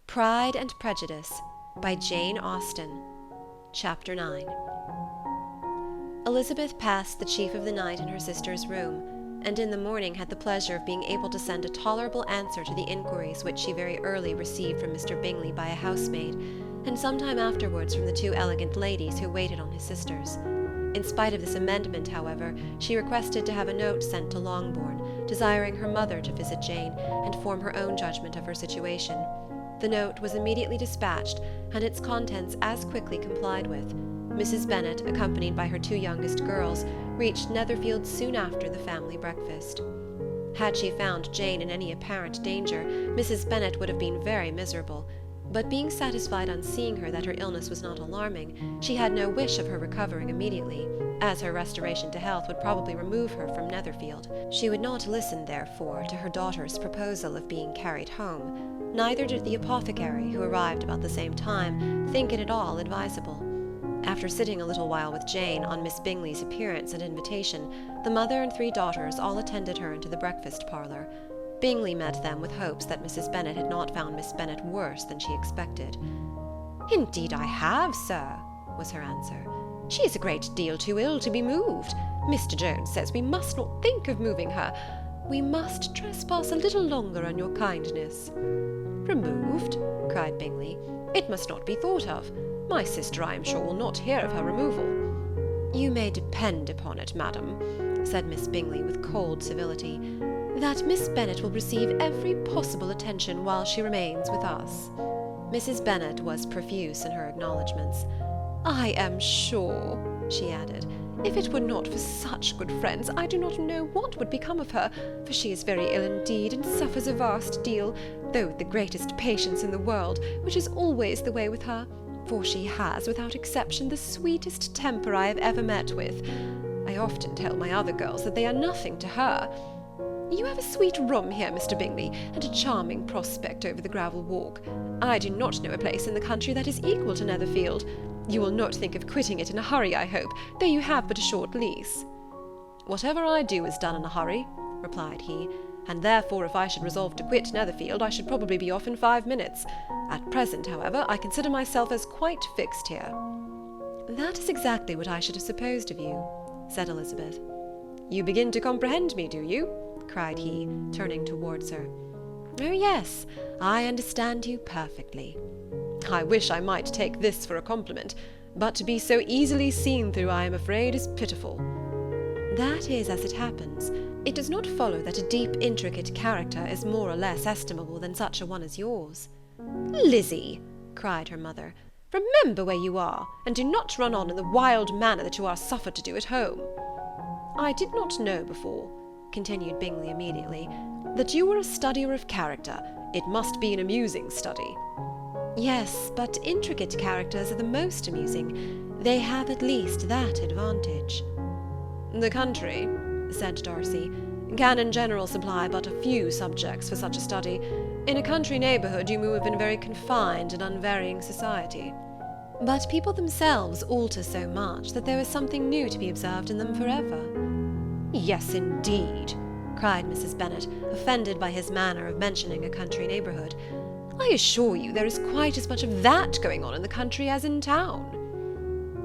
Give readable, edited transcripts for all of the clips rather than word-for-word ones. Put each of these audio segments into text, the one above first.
Pride and Prejudice by Jane Austen. Chapter 9. Elizabeth passed the chief of the night in her sister's room, and in the morning had the pleasure of being able to send a tolerable answer to the inquiries which she very early received from Mr. Bingley by a housemaid, and some time afterwards from the two elegant ladies who waited on his sisters. In spite of this amendment, however, she requested to have a note sent to Longbourn, desiring her mother to visit Jane, and form her own judgment of her situation. The note was immediately dispatched, and its contents as quickly complied with. Mrs. Bennet, accompanied by her two youngest girls, reached Netherfield soon after the family breakfast. Had she found Jane in any apparent danger, Mrs. Bennet would have been very miserable, but being satisfied on seeing her that her illness was not alarming, she had no wish of her recovering immediately, as her restoration to health would probably remove her from Netherfield. She would not listen, therefore, to her daughter's proposal of being carried home. Neither did the apothecary, who arrived about the same time, think it at all advisable. After sitting a little while with Jane on Miss Bingley's appearance and invitation, the mother and three daughters all attended her into the breakfast parlour. Bingley met them with hopes that Mrs. Bennet had not found Miss Bennet worse than she expected. "Indeed I have, sir," was her answer. "She is a great deal too ill to be moved. Mr. Jones says we must not think of moving her. We must trespass a little longer on your kindness." "Removed?" cried Bingley. "It must not be thought of. My sister, I am sure, will not hear of her removal." "You may depend upon it, madam," said Miss Bingley with cold civility, "that Miss Bennet will receive every possible attention while she remains with us." Mrs. Bennet was profuse in her acknowledgments. "I am sure," she added, "if it were not for such good friends, I do not know what would become of her, for she is very ill indeed, and suffers a vast deal, though with the greatest patience in the world, which is always the way with her, for she has, without exception, the sweetest temper I have ever met with. I often tell my other girls that they are nothing to her. You have a sweet room here, Mr. Bingley, and a charming prospect over the gravel walk. I do not know a place in the country that is equal to Netherfield. You will not think of quitting it in a hurry, I hope, though you have but a short lease." "Whatever I do is done in a hurry," replied he, "and therefore if I should resolve to quit Netherfield I should probably be off in 5 minutes. At present, however, I consider myself as quite fixed here." "That is exactly what I should have supposed of you," said Elizabeth. "You begin to comprehend me, do you?" cried he, turning towards her. "Oh yes, I understand you perfectly." "I wish I might take this for a compliment, but to be so easily seen through, I am afraid, is pitiful." "That is as it happens. It does not follow that a deep, intricate character is more or less estimable than such a one as yours." "Lizzie," cried her mother, "remember where you are, and do not run on in the wild manner that you are suffered to do at home." "I did not know before," continued Bingley immediately, "that you were a studier of character. It must be an amusing study." "Yes, but intricate characters are the most amusing. They have at least that advantage." "The country," said Darcy, "can in general supply but a few subjects for such a study. In a country neighbourhood you move in a very confined and unvarying society." "But people themselves alter so much that there is something new to be observed in them forever." "Yes, indeed," cried Mrs. Bennet, offended by his manner of mentioning a country neighbourhood. "I assure you there is quite as much of that going on in the country as in town."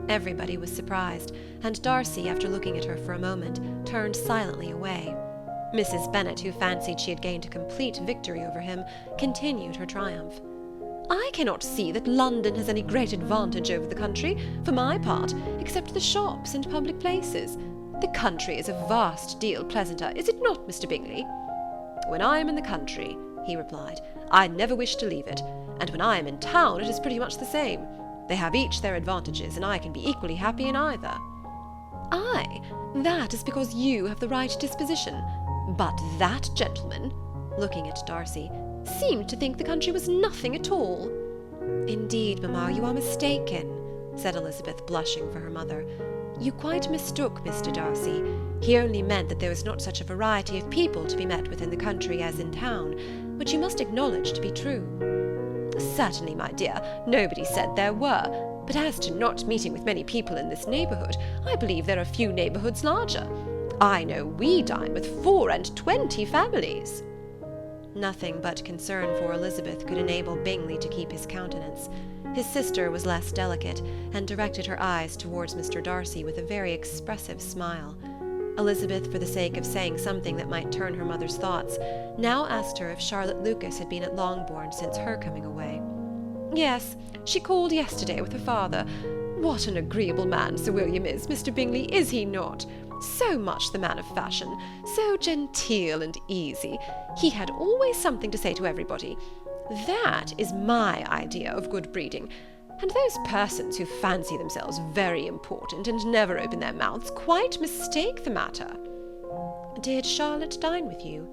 Everybody was surprised, and Darcy, after looking at her for a moment, turned silently away. Mrs. Bennet, who fancied she had gained a complete victory over him, continued her triumph. "I cannot see that London has any great advantage over the country, for my part, except the shops and public places. The country is a vast deal pleasanter, is it not, Mr. Bingley?" "When I am in the country," he replied, "I never wish to leave it, and when I am in town it is pretty much the same. They have each their advantages, and I can be equally happy in either." "Aye, that is because you have the right disposition. But that gentleman," looking at Darcy, "seemed to think the country was nothing at all." "Indeed, mamma, you are mistaken," said Elizabeth, blushing for her mother. "You quite mistook Mr. Darcy. He only meant that there was not such a variety of people to be met with in the country as in town, which you must acknowledge to be true." "Certainly, my dear, nobody said there were. But as to not meeting with many people in this neighbourhood, I believe there are few neighbourhoods larger. I know we dine with 24 families." Nothing but concern for Elizabeth could enable Bingley to keep his countenance. His sister was less delicate, and directed her eyes towards Mr. Darcy with a very expressive smile. Elizabeth, for the sake of saying something that might turn her mother's thoughts, now asked her if Charlotte Lucas had been at Longbourn since her coming away. "Yes, she called yesterday with her father. What an agreeable man Sir William is, Mr. Bingley, is he not? So much the man of fashion, so genteel and easy. He had always something to say to everybody. That is my idea of good breeding. And those persons who fancy themselves very important and never open their mouths quite mistake the matter." "Did Charlotte dine with you?"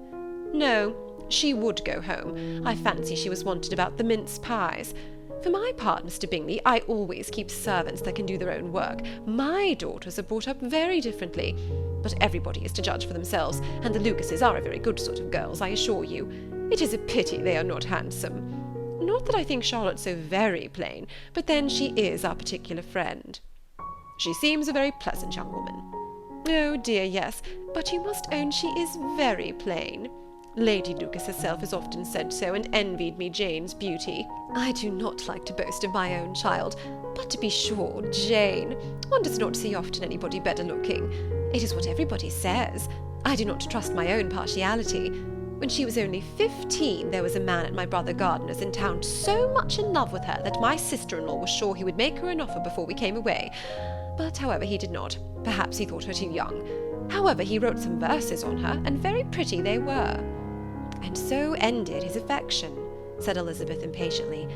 "No, she would go home. I fancy she was wanted about the mince pies. For my part, Mr. Bingley, I always keep servants that can do their own work. My daughters are brought up very differently. But everybody is to judge for themselves, and the Lucases are a very good sort of girls, I assure you. It is a pity they are not handsome. Not that I think Charlotte so very plain, but then she is our particular friend. She seems a very pleasant young woman. Oh dear, yes, but you must own she is very plain. Lady Lucas herself has often said so, and envied me Jane's beauty. I do not like to boast of my own child, but to be sure, Jane, one does not see often anybody better looking. It is what everybody says. I do not trust my own partiality. When she was only 15, there was a man at my brother Gardiner's in town so much in love with her that my sister-in-law was sure he would make her an offer before we came away. But, however, he did not. Perhaps he thought her too young. However, he wrote some verses on her, and very pretty they were." "And so ended his affection," said Elizabeth impatiently.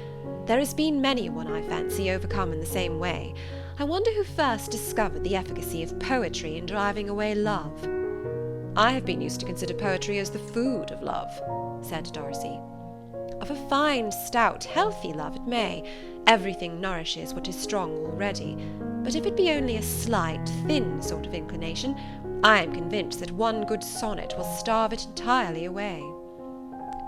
"There has been many a one, I fancy, overcome in the same way. I wonder who first discovered the efficacy of poetry in driving away love." "I have been used to consider poetry as the food of love," said Darcy. "Of a fine, stout, healthy love it may. Everything nourishes what is strong already. But if it be only a slight, thin sort of inclination, I am convinced that one good sonnet will starve it entirely away."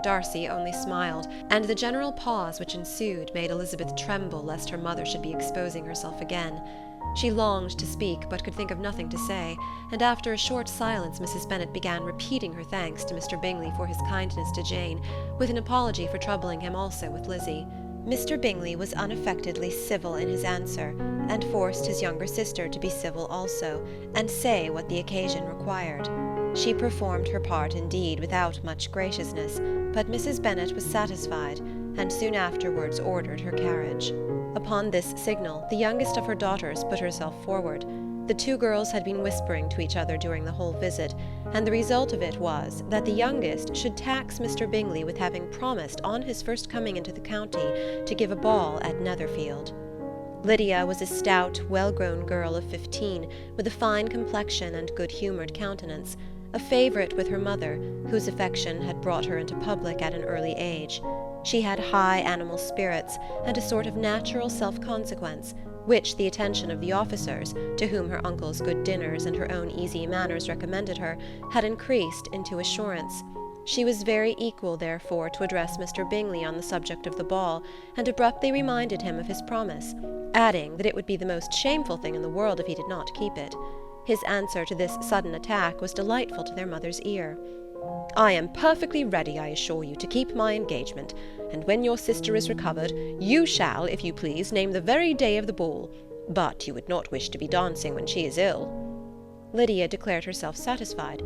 Darcy only smiled, and the general pause which ensued made Elizabeth tremble lest her mother should be exposing herself again. She longed to speak, but could think of nothing to say, and after a short silence Mrs. Bennet began repeating her thanks to Mr. Bingley for his kindness to Jane, with an apology for troubling him also with Lizzie. Mr. Bingley was unaffectedly civil in his answer, and forced his younger sister to be civil also, and say what the occasion required. She performed her part indeed without much graciousness, but Mrs. Bennet was satisfied, and soon afterwards ordered her carriage. Upon this signal, the youngest of her daughters put herself forward. The two girls had been whispering to each other during the whole visit, and the result of it was that the youngest should tax Mr. Bingley with having promised on his first coming into the county to give a ball at Netherfield. Lydia was a stout, well-grown girl of 15, with a fine complexion and good-humoured countenance, a favourite with her mother, whose affection had brought her into public at an early age. She had high animal spirits, and a sort of natural self-consequence, which the attention of the officers, to whom her uncle's good dinners and her own easy manners recommended her, had increased into assurance. She was very equal, therefore, to address Mr. Bingley on the subject of the ball, and abruptly reminded him of his promise, adding that it would be the most shameful thing in the world if he did not keep it. His answer to this sudden attack was delightful to their mother's ear. "I am perfectly ready, I assure you, to keep my engagement, and when your sister is recovered, you shall, if you please, name the very day of the ball. But you would not wish to be dancing when she is ill." Lydia declared herself satisfied.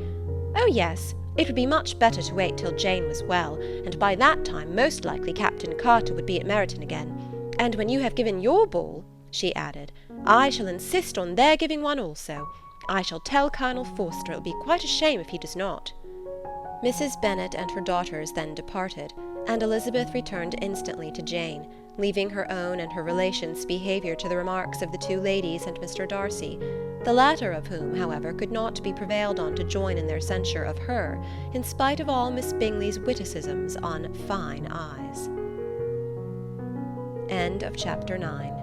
"Oh yes, it would be much better to wait till Jane was well, and by that time most likely Captain Carter would be at Meryton again. And when you have given your ball," she added, "I shall insist on their giving one also. I shall tell Colonel Forster it will be quite a shame if he does not." Mrs. Bennet and her daughters then departed, and Elizabeth returned instantly to Jane, leaving her own and her relations' behaviour to the remarks of the two ladies and Mr. Darcy, the latter of whom, however, could not be prevailed on to join in their censure of her, in spite of all Miss Bingley's witticisms on fine eyes. End of chapter 9.